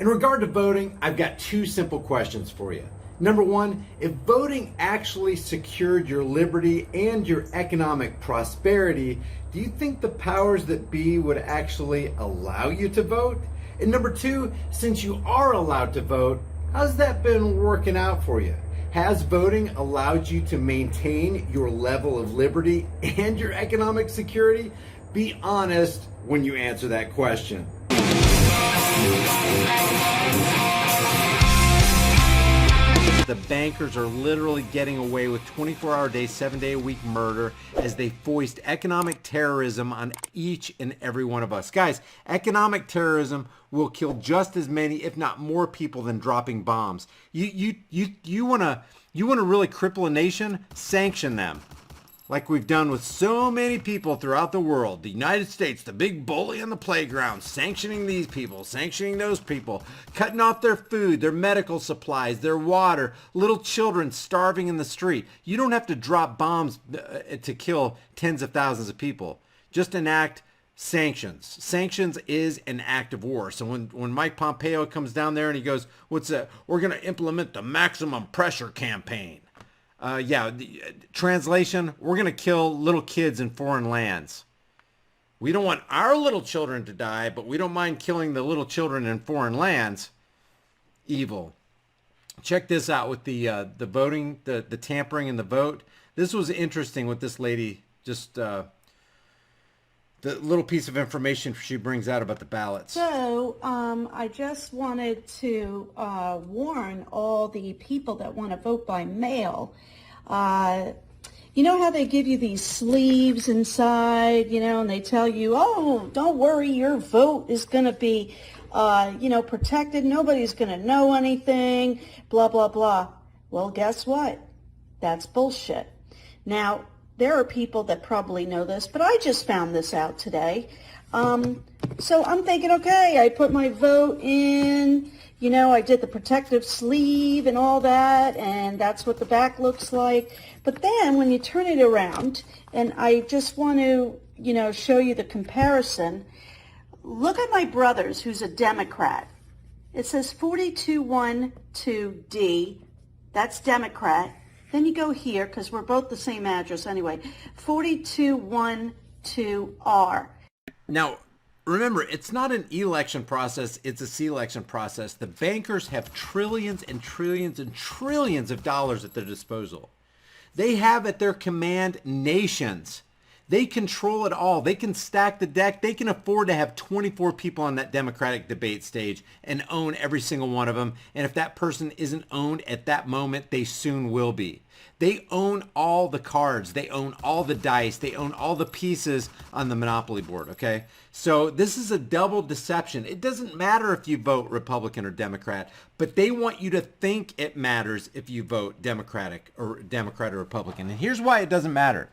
In regard to voting, I've got two simple questions for you. Number one, if voting actually secured your liberty and your economic prosperity, do you think the powers that be would actually allow you to vote? And number two, since you are allowed to vote, how's that been working out for you? Has voting allowed you to maintain your level of liberty and your economic security? Be honest when you answer that question. The bankers are literally getting away with 24-hour day, 7-day-a-week murder as they foist economic terrorism on each and every one of us. Guys, economic terrorism will kill just as many, if not more people than dropping bombs. You want to really cripple a nation? Sanction them. Like we've done with so many people throughout the world. The United States, the big bully on the playground, sanctioning these people, sanctioning those people, cutting off their food, their medical supplies, their water, little children starving in the street. You don't have to drop bombs to kill tens of thousands of people. Just enact sanctions. Sanctions is an act of war. So when Mike Pompeo comes down there and he goes, what's that? We're going to implement the maximum pressure campaign. Translation, we're going to kill little kids in foreign lands. We don't want our little children to die, but we don't mind killing the little children in foreign lands. Evil. Check this out with the voting, the tampering and the vote. This was interesting with this lady, just the little piece of information she brings out about the ballots. So I just wanted to warn all the people that want to vote by mail. You know how they give you these sleeves inside, and they tell you, oh, don't worry, your vote is going to be, protected. Nobody's going to know anything, blah, blah, blah. Well, guess what? That's bullshit. Now, there are people that probably know this, but I just found this out today. So I'm thinking, okay, I put my vote in, I did the protective sleeve and all that, and that's what the back looks like. But then when you turn it around, and I just want to, show you the comparison, look at my brother's, who's a Democrat. It says 4212D, that's Democrat. Then you go here, because we're both the same address anyway, 4212R. Now, remember, it's not an election process, it's a selection process. The bankers have trillions and trillions and trillions of dollars at their disposal. They have at their command nations. They control it all. They can stack the deck. They can afford to have 24 people on that Democratic debate stage and own every single one of them. And if that person isn't owned at that moment, they soon will be. They own all the cards. They own all the dice. They own all the pieces on the Monopoly board, okay? So this is a double deception. It doesn't matter if you vote Republican or Democrat, but they want you to think it matters if you vote Democrat or Republican. And here's why it doesn't matter.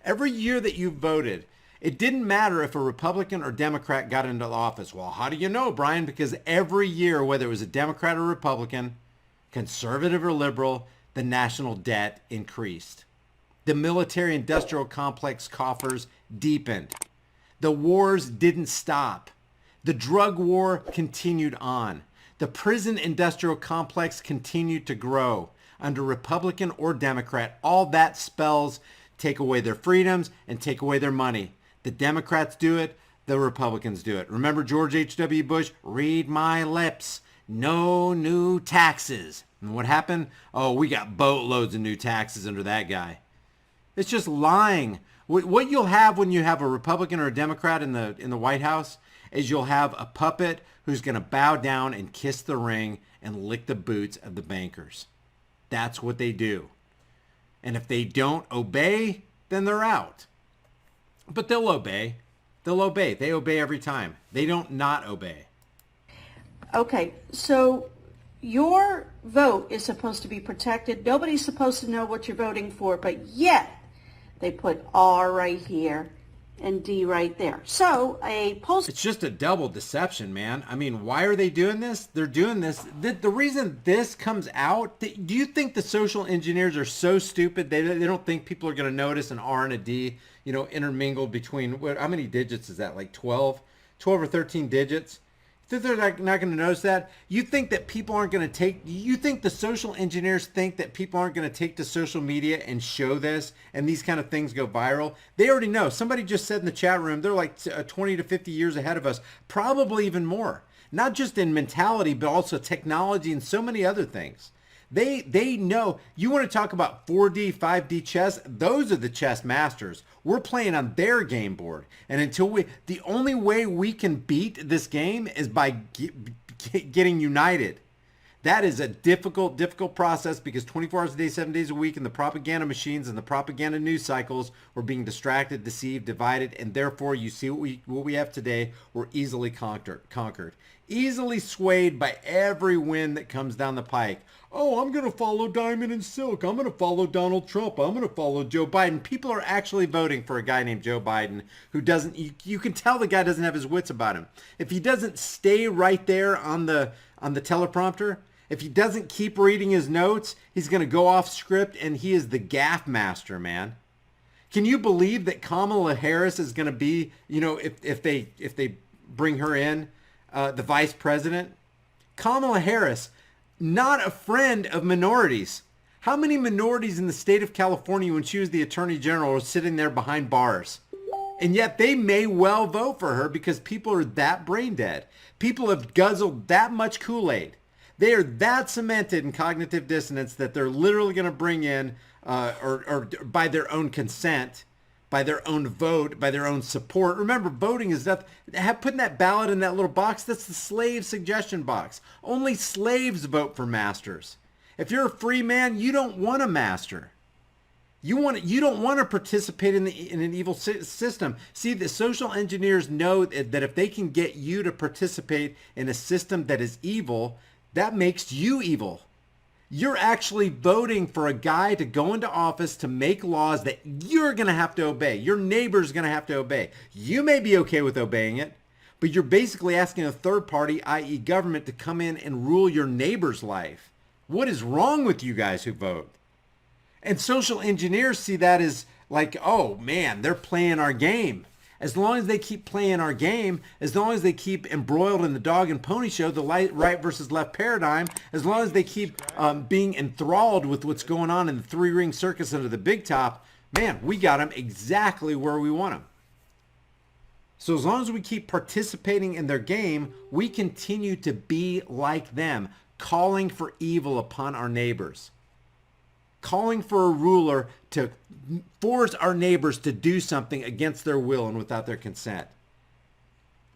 Every year that you voted, it didn't matter if a Republican or Democrat got into the office. Well, how do you know, Brian? Because every year, whether it was a Democrat or Republican, conservative or liberal, the national debt increased. The military-industrial complex coffers deepened. The wars didn't stop. The drug war continued on. The prison-industrial complex continued to grow. Under Republican or Democrat, all that spells take away their freedoms and take away their money. The Democrats do it, the Republicans do it. Remember George H.W. Bush? Read my lips. No new taxes. And what happened? Oh, we got boatloads of new taxes under that guy. It's just lying. What you'll have when you have a Republican or a Democrat in the White House is you'll have a puppet who's going to bow down and kiss the ring and lick the boots of the bankers. That's what they do. And if they don't obey, then they're out. But they'll obey. They'll obey. They obey every time. They don't not obey. Okay, so your vote is supposed to be protected. Nobody's supposed to know what you're voting for, but yet they put R right here and D right there. So it's just a double deception, man. I mean, why are they doing this? They're doing this. The reason this comes out, do you think the social engineers are so stupid they don't think people are going to notice an R and a D, intermingled between, how many digits is that? Like 12 or 13 digits? That they're not going to notice that? You think that people aren't going to take, you think the social engineers think that people aren't going to take to social media and show this and these kind of things go viral? They already know. Somebody just said in the chat room, they're like 20 to 50 years ahead of us, probably even more. Not just in mentality, but also technology and so many other things. They know. You want to talk about 4D, 5D chess? Those are the chess masters. We're playing on their game board. And the only way we can beat this game is by getting united. That is a difficult process because 24 hours a day, 7 days a week, and the propaganda machines and the propaganda news cycles were being distracted, deceived, divided, and therefore you see what we have today. We're easily conquered, easily swayed by every wind that comes down the pike. Oh, I'm going to follow Diamond and Silk. I'm going to follow Donald Trump. I'm going to follow Joe Biden. People are actually voting for a guy named Joe Biden who doesn't, you can tell the guy doesn't have his wits about him. If he doesn't stay right there on the teleprompter, if he doesn't keep reading his notes, he's going to go off script, and he is the gaff master, man. Can you believe that Kamala Harris is going to be, if they bring her in, the vice president? Kamala Harris, not a friend of minorities. How many minorities in the state of California when she was the attorney general were sitting there behind bars? And yet they may well vote for her because people are that brain dead. People have guzzled that much Kool-Aid. They are that cemented in cognitive dissonance that they're literally going to bring in, or by their own consent, by their own vote, by their own support. Remember, voting is nothing. Putting that ballot in that little box, that's the slave suggestion box. Only slaves vote for masters. If you're a free man, you don't want a master. You don't want to participate in an evil system. See, the social engineers know that if they can get you to participate in a system that is evil, that makes you evil. You're actually voting for a guy to go into office to make laws that you're going to have to obey. Your neighbor's going to have to obey. You may be okay with obeying it, but you're basically asking a third party, i.e. government, to come in and rule your neighbor's life. What is wrong with you guys who vote? And social engineers see that as like, oh man, they're playing our game. As long as they keep playing our game, as long as they keep embroiled in the dog and pony show, the right versus left paradigm, as long as they keep being enthralled with what's going on in the three-ring circus under the big top, man, we got them exactly where we want them. So as long as we keep participating in their game, we continue to be like them, calling for evil upon our neighbors. Calling for a ruler to force our neighbors to do something against their will and without their consent.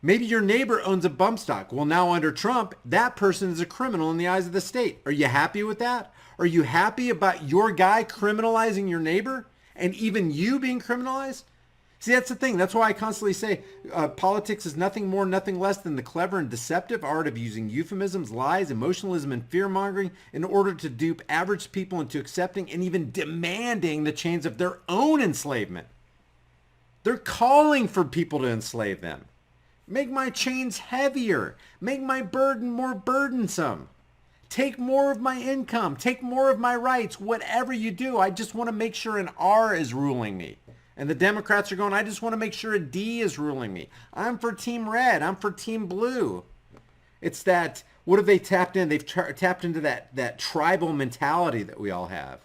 Maybe your neighbor owns a bump stock. Well, now under Trump, that person is a criminal in the eyes of the state. Are you happy with that? Are you happy about your guy criminalizing your neighbor and even you being criminalized? See, that's the thing. That's why I constantly say politics is nothing more, nothing less than the clever and deceptive art of using euphemisms, lies, emotionalism, and fear-mongering in order to dupe average people into accepting and even demanding the chains of their own enslavement. They're calling for people to enslave them. Make my chains heavier. Make my burden more burdensome. Take more of my income. Take more of my rights. Whatever you do, I just want to make sure an R is ruling me. And the Democrats are going, I just want to make sure a D is ruling me. I'm for Team Red. I'm for Team Blue. It's that, what have they tapped in? They've tapped into that tribal mentality that we all have.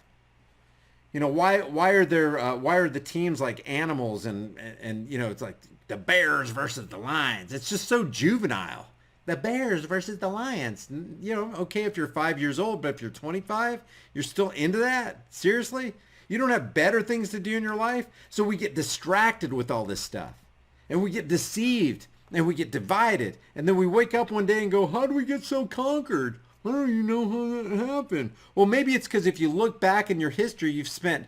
Why are the teams like animals and it's like the Bears versus the Lions. It's just so juvenile. The Bears versus the Lions. Okay, if you're 5 years old, but if you're 25, you're still into that? Seriously? You don't have better things to do in your life? So we get distracted with all this stuff. And we get deceived. And we get divided. And then we wake up one day and go, how do we get so conquered? I don't even know how that happened. Well, maybe it's because if you look back in your history, you've spent,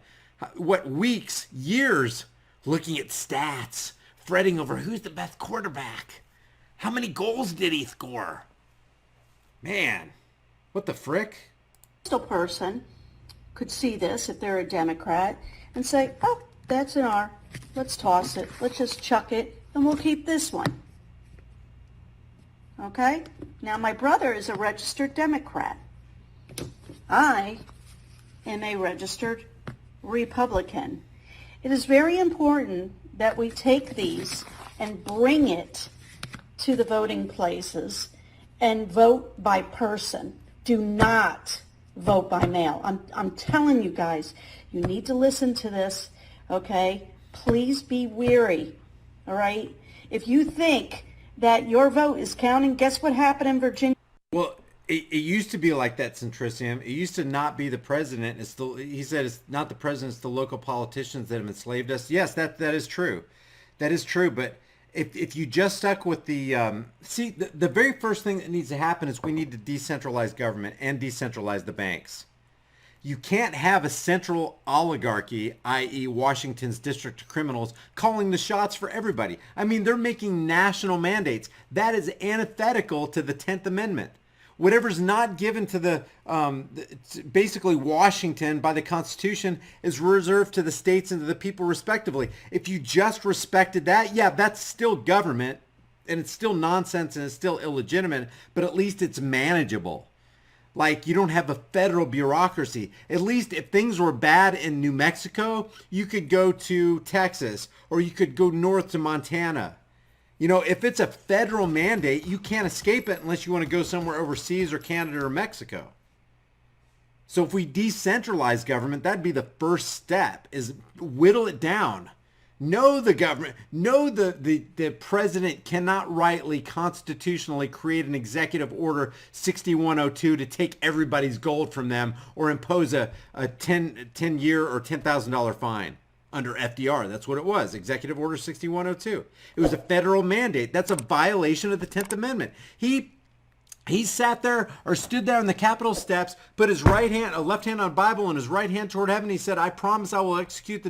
weeks, years looking at stats, fretting over who's the best quarterback. How many goals did he score? Man, what the frick? Person could see this if they're a Democrat and say, oh, that's an R. Let's toss it. Let's just chuck it, and we'll keep this one. Okay? Now, my brother is a registered Democrat. I am a registered Republican. It is very important that we take these and bring it to the voting places and vote by person. Do not vote by mail. I'm telling you guys, you need to listen to this, okay? Please be wary, all right? If you think that your vote is counting, guess what happened in Virginia? Well, it used to be like that, Centricium. It used to not be the president. He said it's not the president, it's the local politicians that have enslaved us. Yes, that is true. That is true. But if you just stuck with the very first thing that needs to happen is we need to decentralize government and decentralize the banks. You can't have a central oligarchy, i.e. Washington's district of criminals, calling the shots for everybody. I mean, they're making national mandates. That is antithetical to the 10th Amendment. Whatever's not given to basically Washington by the Constitution is reserved to the states and to the people respectively. If you just respected that, yeah, that's still government and it's still nonsense and it's still illegitimate, but at least it's manageable. Like, you don't have a federal bureaucracy. At least if things were bad in New Mexico, you could go to Texas or you could go north to Montana. You know, if it's a federal mandate, you can't escape it unless you want to go somewhere overseas or Canada or Mexico. So if we decentralize government, that'd be the first step, is whittle it down. No, the government, no, the president cannot rightly constitutionally create an executive order 6102 to take everybody's gold from them or impose a 10-year or $10,000 fine under FDR. That's what it was, Executive Order 6102. It was a federal mandate. That's a violation of the 10th Amendment. He sat there or stood there on the Capitol steps, put his right hand, a left hand on a Bible and his right hand toward heaven. He said, I promise I will execute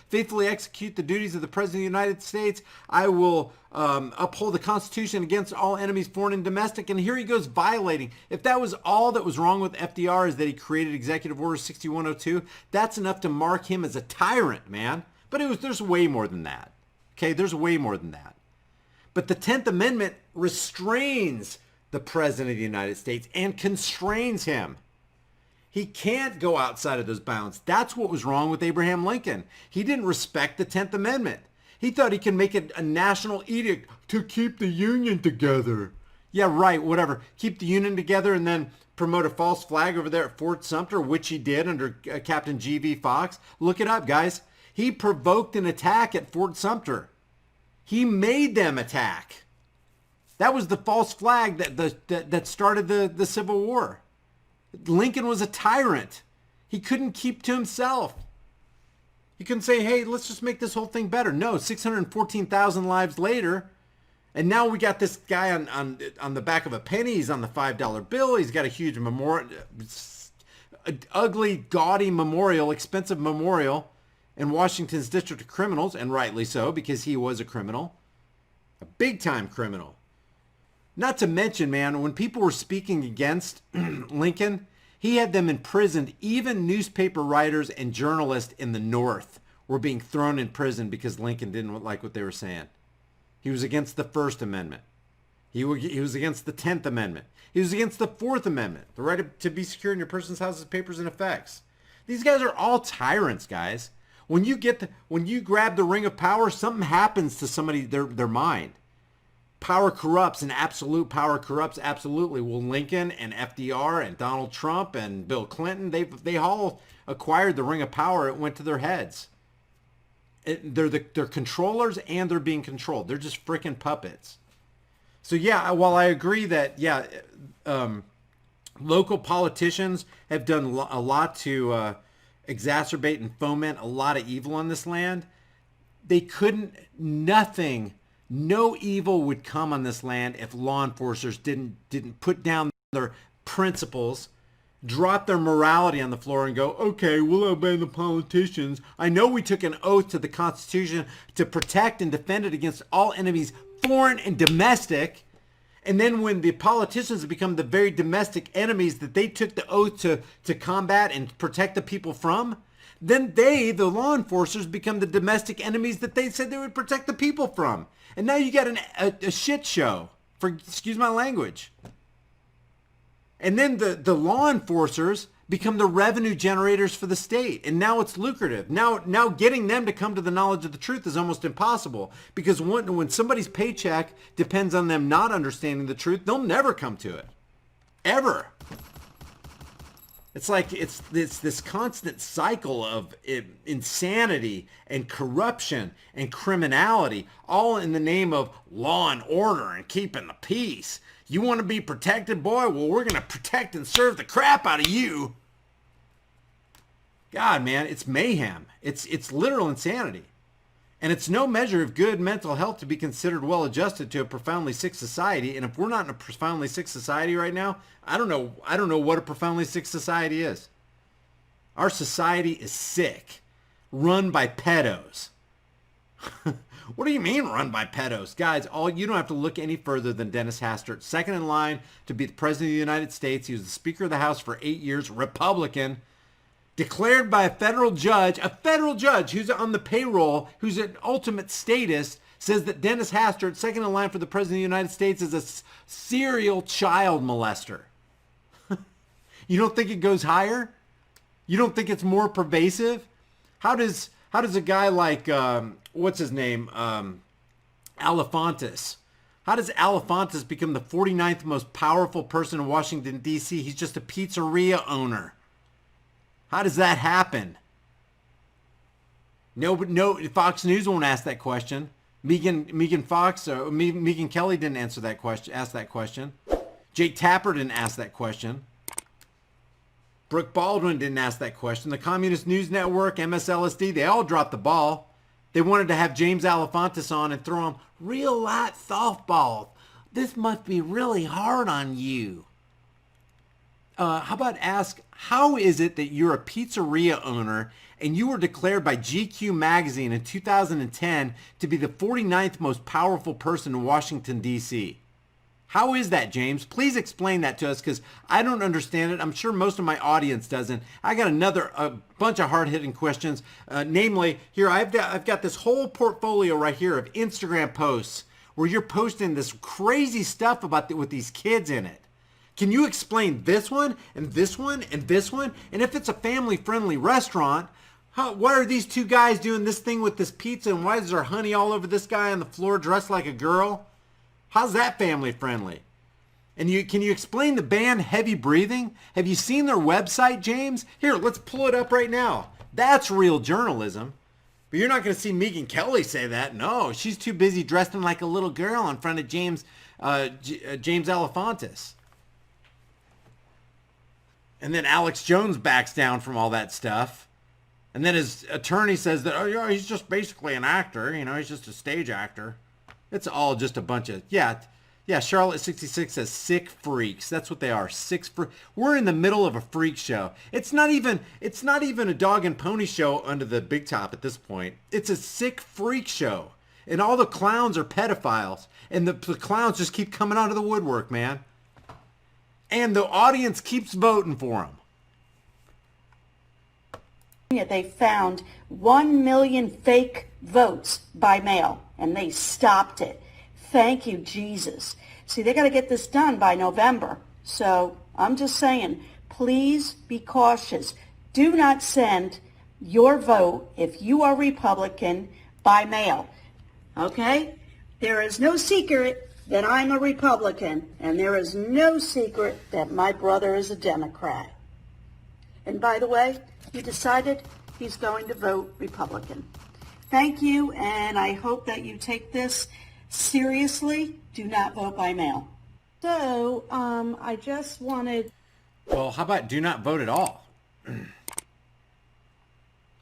faithfully execute the duties of the President of the United States. I will uphold the Constitution against all enemies, foreign and domestic. And here he goes violating. If that was all that was wrong with FDR, is that he created Executive Order 6102, that's enough to mark him as a tyrant, man. But there's way more than that. Okay, there's way more than that. But the 10th Amendment restrains the President of the United States and constrains him. He can't go outside of those bounds. That's what was wrong with Abraham Lincoln. He didn't respect the 10th Amendment. He thought he could make it a national edict to keep the Union together. Yeah, right, whatever. Keep the Union together and then promote a false flag over there at Fort Sumter, which he did under Captain G.V. Fox. Look it up, guys. He provoked an attack at Fort Sumter. He made them attack. That was the false flag that started the Civil War. Lincoln was a tyrant. He couldn't keep to himself. He couldn't say, hey, let's just make this whole thing better. No, 614,000 lives later, and now we got this guy on the back of a penny. He's on the $5 bill. He's got a huge memorial, ugly, gaudy memorial, expensive memorial in Washington's District of Criminals, and rightly so, because he was a criminal, a big-time criminal. Not to mention, man, when people were speaking against Lincoln, he had them imprisoned. Even newspaper writers and journalists in the North were being thrown in prison because Lincoln didn't like what they were saying. He was against the First Amendment. He was against the 10th Amendment. He was against the 4th Amendment, the right to be secure in your person's houses, papers, and effects. These guys are all tyrants, guys. When you grab the ring of power, something happens to somebody, their mind. Power corrupts, and absolute power corrupts absolutely. Well, Lincoln and FDR and Donald Trump and Bill Clinton, they all acquired the ring of power. It went to their heads. They're controllers and they're being controlled. They're just freaking puppets. So yeah, while I agree that local politicians have done a lot to exacerbate and foment a lot of evil on this land, no evil would come on this land if law enforcers didn't put down their principles, drop their morality on the floor and go, okay, we'll obey the politicians. I know we took an oath to the Constitution to protect and defend it against all enemies, foreign and domestic. And then when the politicians have become the very domestic enemies that they took the oath to combat and protect the people from, then the law enforcers, become the domestic enemies that they said they would protect the people from. And now you got a shit show, excuse my language. And then the law enforcers become the revenue generators for the state. And now it's lucrative. Now getting them to come to the knowledge of the truth is almost impossible, because when somebody's paycheck depends on them not understanding the truth, they'll never come to it. Ever. It's like it's this constant cycle of insanity and corruption and criminality, all in the name of law and order and keeping the peace. You want to be protected, boy? Well, we're going to protect and serve the crap out of you. God, man, it's mayhem. It's literal insanity. And it's no measure of good mental health to be considered well-adjusted to a profoundly sick society. And if we're not in a profoundly sick society right now, I don't know what a profoundly sick society is. Our society is sick, run by pedos. What do you mean run by pedos? Guys, you don't have to look any further than Dennis Hastert, second in line to be the President of the United States. He was the Speaker of the House for 8 years, Republican, declared by a federal judge who's on the payroll, who's an ultimate statist, says that Dennis Hastert, second in line for the President of the United States, is a serial child molester. You don't think it goes higher? You don't think it's more pervasive? How does a guy like, what's his name, Alefantis, how does Alefantis become the 49th most powerful person in Washington, D.C.? He's just a pizzeria owner. How does that happen? No, Fox News won't ask that question. Megan Kelly didn't ask that question. Jake Tapper didn't ask that question. Brooke Baldwin didn't ask that question. The Communist News Network, MSLSD, they all dropped the ball. They wanted to have James Alefantis on and throw him real light softballs. This must be really hard on you. How about ask, how is it that you're a pizzeria owner and you were declared by GQ magazine in 2010 to be the 49th most powerful person in Washington, D.C.? How is that, James? Please explain that to us, because I don't understand it. I'm sure most of my audience doesn't. I got a bunch of hard-hitting questions. Namely, here I've got this whole portfolio right here of Instagram posts where you're posting this crazy stuff with these kids in it. Can you explain this one and this one and this one? And if it's a family-friendly restaurant, why are these two guys doing this thing with this pizza, and why is there honey all over this guy on the floor dressed like a girl? How's that family friendly? And can you explain the band Heavy Breathing? Have you seen their website, James? Here, let's pull it up right now. That's real journalism. But you're not going to see Megan Kelly say that. No, she's too busy dressing like a little girl in front of James Alefantis. And then Alex Jones backs down from all that stuff. And then his attorney says that, oh, yeah, he's just basically an actor. He's just a stage actor. It's all just a bunch of, yeah, Charlotte 66 says sick freaks. That's what they are, We're in the middle of a freak show. It's not even a dog and pony show under the big top at this point. It's a sick freak show. And all the clowns are pedophiles. And the clowns just keep coming out of the woodwork, man. And the audience keeps voting for them. They found 1 million fake votes by mail, and they stopped it. Thank you, Jesus. See, they got to get this done by November. So I'm just saying, please be cautious. Do not send your vote, if you are Republican, by mail. Okay? There is no secret that I'm a Republican, and there is no secret that my brother is a Democrat. And by the way, he decided he's going to vote Republican. Thank you, and I hope that you take this seriously. Do not vote by mail. So, I just wanted... Well, how about do not vote at all? How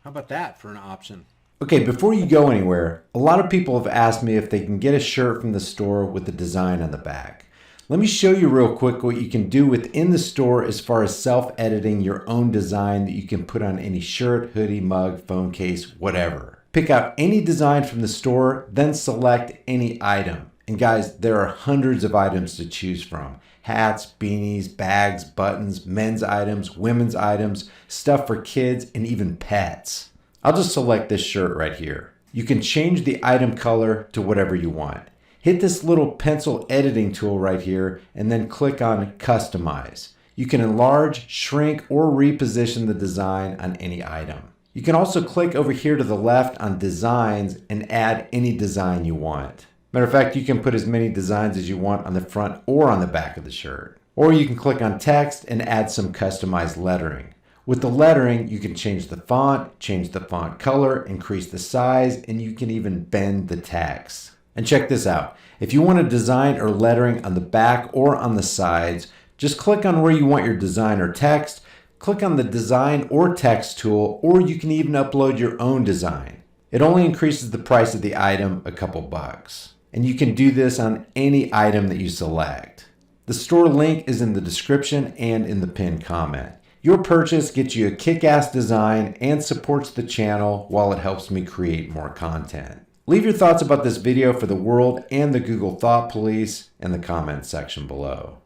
about that for an option? Okay, before you go anywhere, a lot of people have asked me if they can get a shirt from the store with the design on the back. Let me show you real quick what you can do within the store as far as self-editing your own design that you can put on any shirt, hoodie, mug, phone case, whatever. Pick out any design from the store, then select any item. And guys, there are hundreds of items to choose from. Hats, beanies, bags, buttons, men's items, women's items, stuff for kids, and even pets. I'll just select this shirt right here. You can change the item color to whatever you want. Hit this little pencil editing tool right here and then click on Customize. You can enlarge, shrink, or reposition the design on any item. You can also click over here to the left on designs and add any design you want. Matter of fact, you can put as many designs as you want on the front or on the back of the shirt. Or you can click on text and add some customized lettering. With the lettering, you can change the font color, increase the size, and you can even bend the text. And check this out. If you want a design or lettering on the back or on the sides, just click on where you want your design or text, click on the design or text tool, or you can even upload your own design. It only increases the price of the item a couple bucks. And you can do this on any item that you select. The store link is in the description and in the pinned comment. Your purchase gets you a kick-ass design and supports the channel while it helps me create more content. Leave your thoughts about this video for the world and the Google Thought Police in the comments section below.